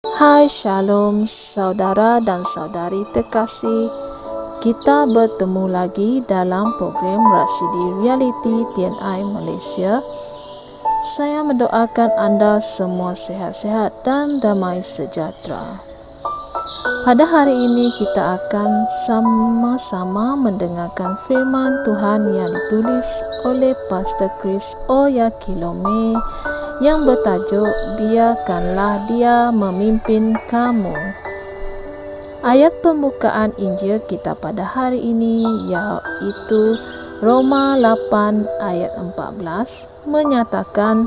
Hai Shalom saudara dan saudari terkasih. Kita bertemu lagi dalam program Rasidi Reality TNI Malaysia. Saya mendoakan anda semua sehat-sehat dan damai sejahtera. Pada hari ini kita akan sama-sama mendengarkan firman Tuhan yang ditulis oleh Pastor Chris Oyakilome yang bertajuk Biarkanlah Dia Memimpin Kamu. Ayat pembukaan Injil kita pada hari ini yaitu Roma 8 ayat 14 menyatakan,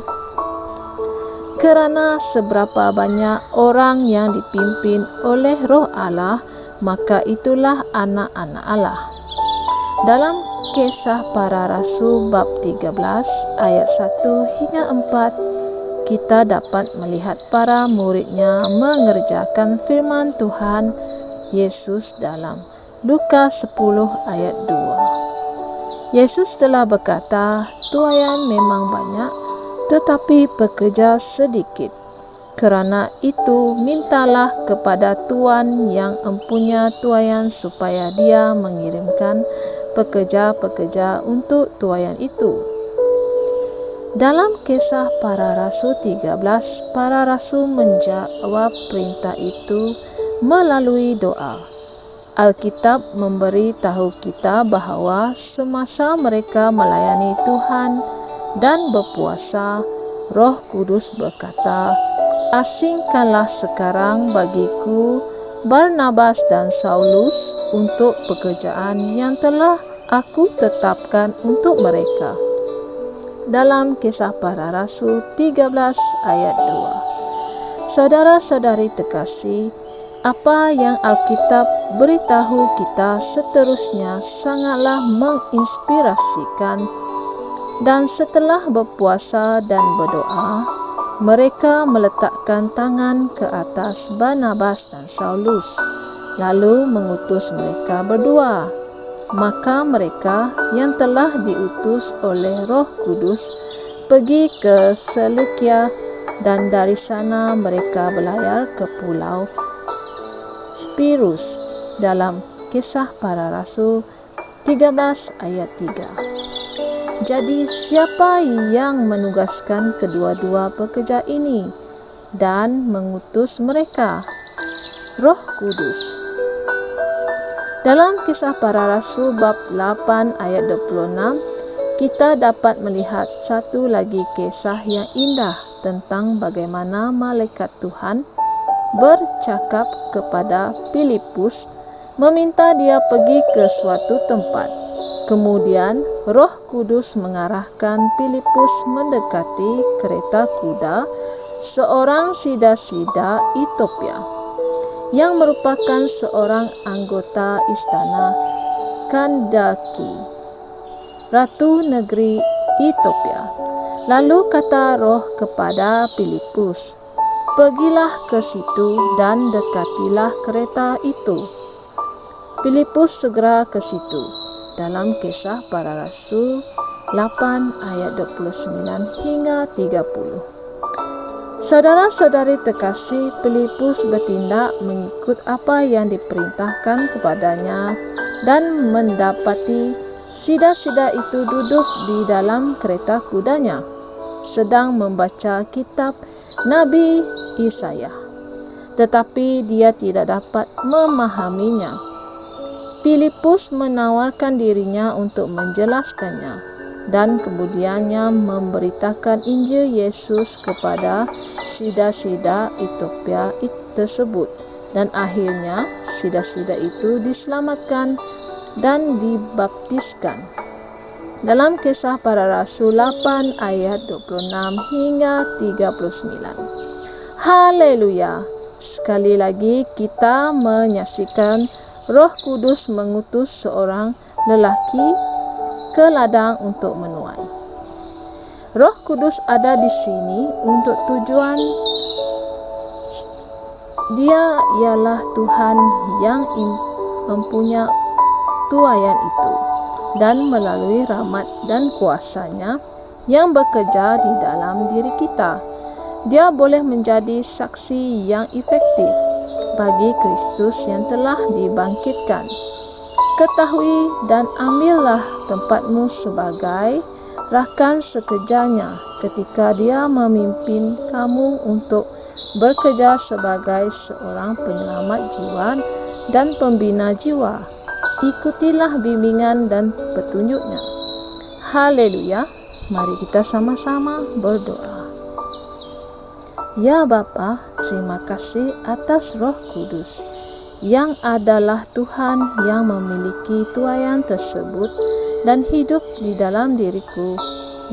kerana seberapa banyak orang yang dipimpin oleh Roh Allah, maka itulah anak-anak Allah. Dalam Kisah Para Rasul bab 13 ayat 1 hingga 4, kita dapat melihat para muridnya mengerjakan firman Tuhan Yesus dalam Lukas 10 ayat 2. Yesus telah berkata, tuaian memang banyak, tetapi pekerja sedikit. Kerana itu, mintalah kepada Tuan yang empunya tuaian supaya dia mengirimkan pekerja-pekerja untuk tuaian itu. Dalam Kisah Para Rasul 13, para rasul menjawab perintah itu melalui doa. Alkitab memberi tahu kita bahawa semasa mereka melayani Tuhan dan berpuasa, Roh Kudus berkata, asingkanlah sekarang bagiku Barnabas dan Saulus untuk pekerjaan yang telah aku tetapkan untuk mereka. Dalam Kisah Para Rasul 13 ayat 2. Saudara-saudari terkasih, apa yang Alkitab beritahu kita seterusnya sangatlah menginspirasikan. Dan setelah berpuasa dan berdoa, mereka meletakkan tangan ke atas Barnabas dan Saulus, lalu mengutus mereka berdua. Maka mereka yang telah diutus oleh Roh Kudus pergi ke Selukia, dan dari sana mereka berlayar ke pulau Spirus. Dalam Kisah Para Rasul 13 ayat 3. Jadi siapa yang menugaskan kedua-dua pekerja ini dan mengutus mereka? Roh Kudus. Dalam Kisah Para Rasul bab 8 ayat 26, kita dapat melihat satu lagi kisah yang indah tentang bagaimana malaikat Tuhan bercakap kepada Filipus meminta dia pergi ke suatu tempat. Kemudian Roh Kudus mengarahkan Filipus mendekati kereta kuda seorang sida-sida Ethiopia yang merupakan seorang anggota istana Kandaki, Ratu Negeri Ethiopia. Lalu kata Roh kepada Filipus, pergilah ke situ dan dekatilah kereta itu. Filipus segera ke situ. Dalam Kisah Para Rasul 8 ayat 29 hingga 30. Saudara-saudari terkasih, Filipus bertindak mengikut apa yang diperintahkan kepadanya dan mendapati sida-sida itu duduk di dalam kereta kudanya sedang membaca kitab Nabi Yesaya, tetapi dia tidak dapat memahaminya. Filipus menawarkan dirinya untuk menjelaskannya, dan kemudiannya memberitakan Injil Yesus kepada sida-sida Ethiopia tersebut, dan akhirnya sida-sida itu diselamatkan dan dibaptiskan. Dalam Kisah Para Rasul 8 ayat 26 hingga 39. Haleluya! Sekali lagi kita menyaksikan Roh Kudus mengutus seorang lelaki ke ladang untuk menuai. Roh Kudus ada di sini untuk tujuan. Dia ialah Tuhan yang mempunyai tuaian itu, dan melalui rahmat dan kuasa-Nya yang bekerja di dalam diri kita, Dia boleh menjadi saksi yang efektif bagi Kristus yang telah dibangkitkan. Ketahui dan ambillah tempatmu sebagai rakan sekerjanya ketika dia memimpin kamu untuk bekerja sebagai seorang penyelamat jiwa dan pembina jiwa. Ikutilah bimbingan dan petunjuknya. Haleluya. Mari kita sama-sama berdoa. Ya Bapa, terima kasih atas Roh Kudus yang adalah Tuhan yang memiliki tuaian tersebut dan hidup di dalam diriku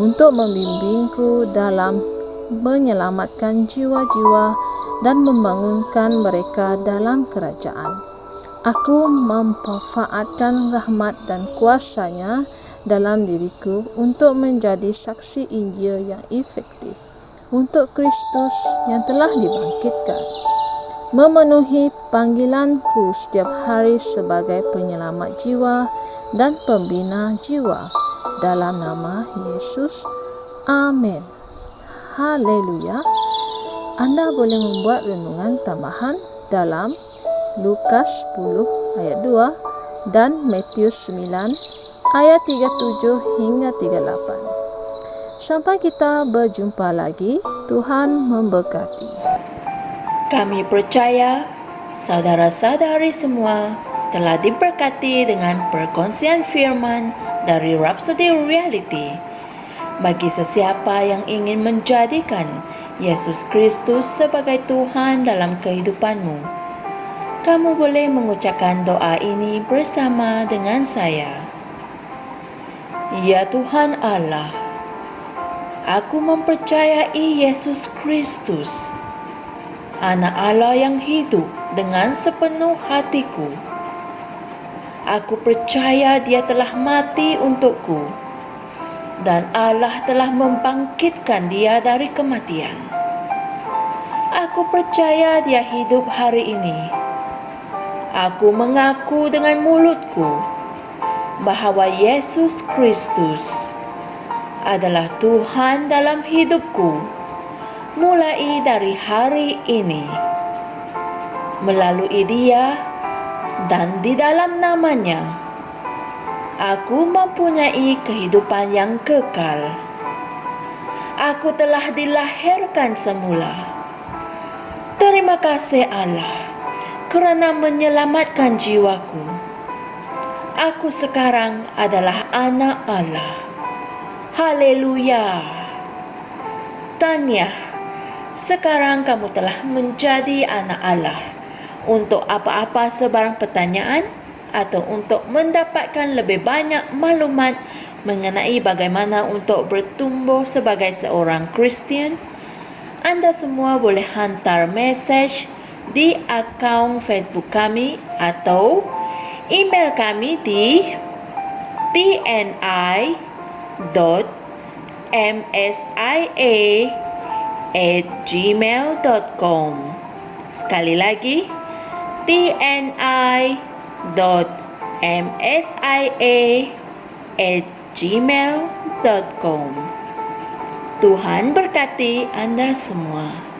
untuk membimbingku dalam menyelamatkan jiwa-jiwa dan membangunkan mereka dalam kerajaan. Aku memanfaatkan rahmat dan kuasa-Nya dalam diriku untuk menjadi saksi Injil yang efektif untuk Kristus yang telah dibangkitkan, memenuhi panggilanku setiap hari sebagai penyelamat jiwa dan pembina jiwa. Dalam nama Yesus, amin. Haleluya. Anda boleh membuat renungan tambahan dalam Lukas 10 ayat 2 dan Matius 9 ayat 37 hingga 38. Sampai kita berjumpa lagi, Tuhan memberkati. Kami percaya saudara-saudari semua telah diberkati dengan perkongsian firman dari Rhapsody Reality. Bagi sesiapa yang ingin menjadikan Yesus Kristus sebagai Tuhan dalam kehidupanmu, kamu boleh mengucapkan doa ini bersama dengan saya. Ya Tuhan Allah, aku mempercayai Yesus Kristus, Anak Allah yang hidup dengan sepenuh hatiku. Aku percaya Dia telah mati untukku dan Allah telah membangkitkan Dia dari kematian. Aku percaya Dia hidup hari ini. Aku mengaku dengan mulutku bahawa Yesus Kristus adalah Tuhan dalam hidupku mulai dari hari ini. Melalui Dia dan di dalam nama-Nya, aku mempunyai kehidupan yang kekal. Aku telah dilahirkan semula. Terima kasih Allah kerana menyelamatkan jiwaku. Aku sekarang adalah anak Allah. Haleluya. Tahniah, sekarang kamu telah menjadi anak Allah. Untuk apa-apa sebarang pertanyaan atau untuk mendapatkan lebih banyak maklumat mengenai bagaimana untuk bertumbuh sebagai seorang Kristian, anda semua boleh hantar mesej di akaun Facebook kami atau email kami di tni.msia@gmail.com. Sekali lagi, tni.msia@gmail.com. Tuhan berkati Anda semua.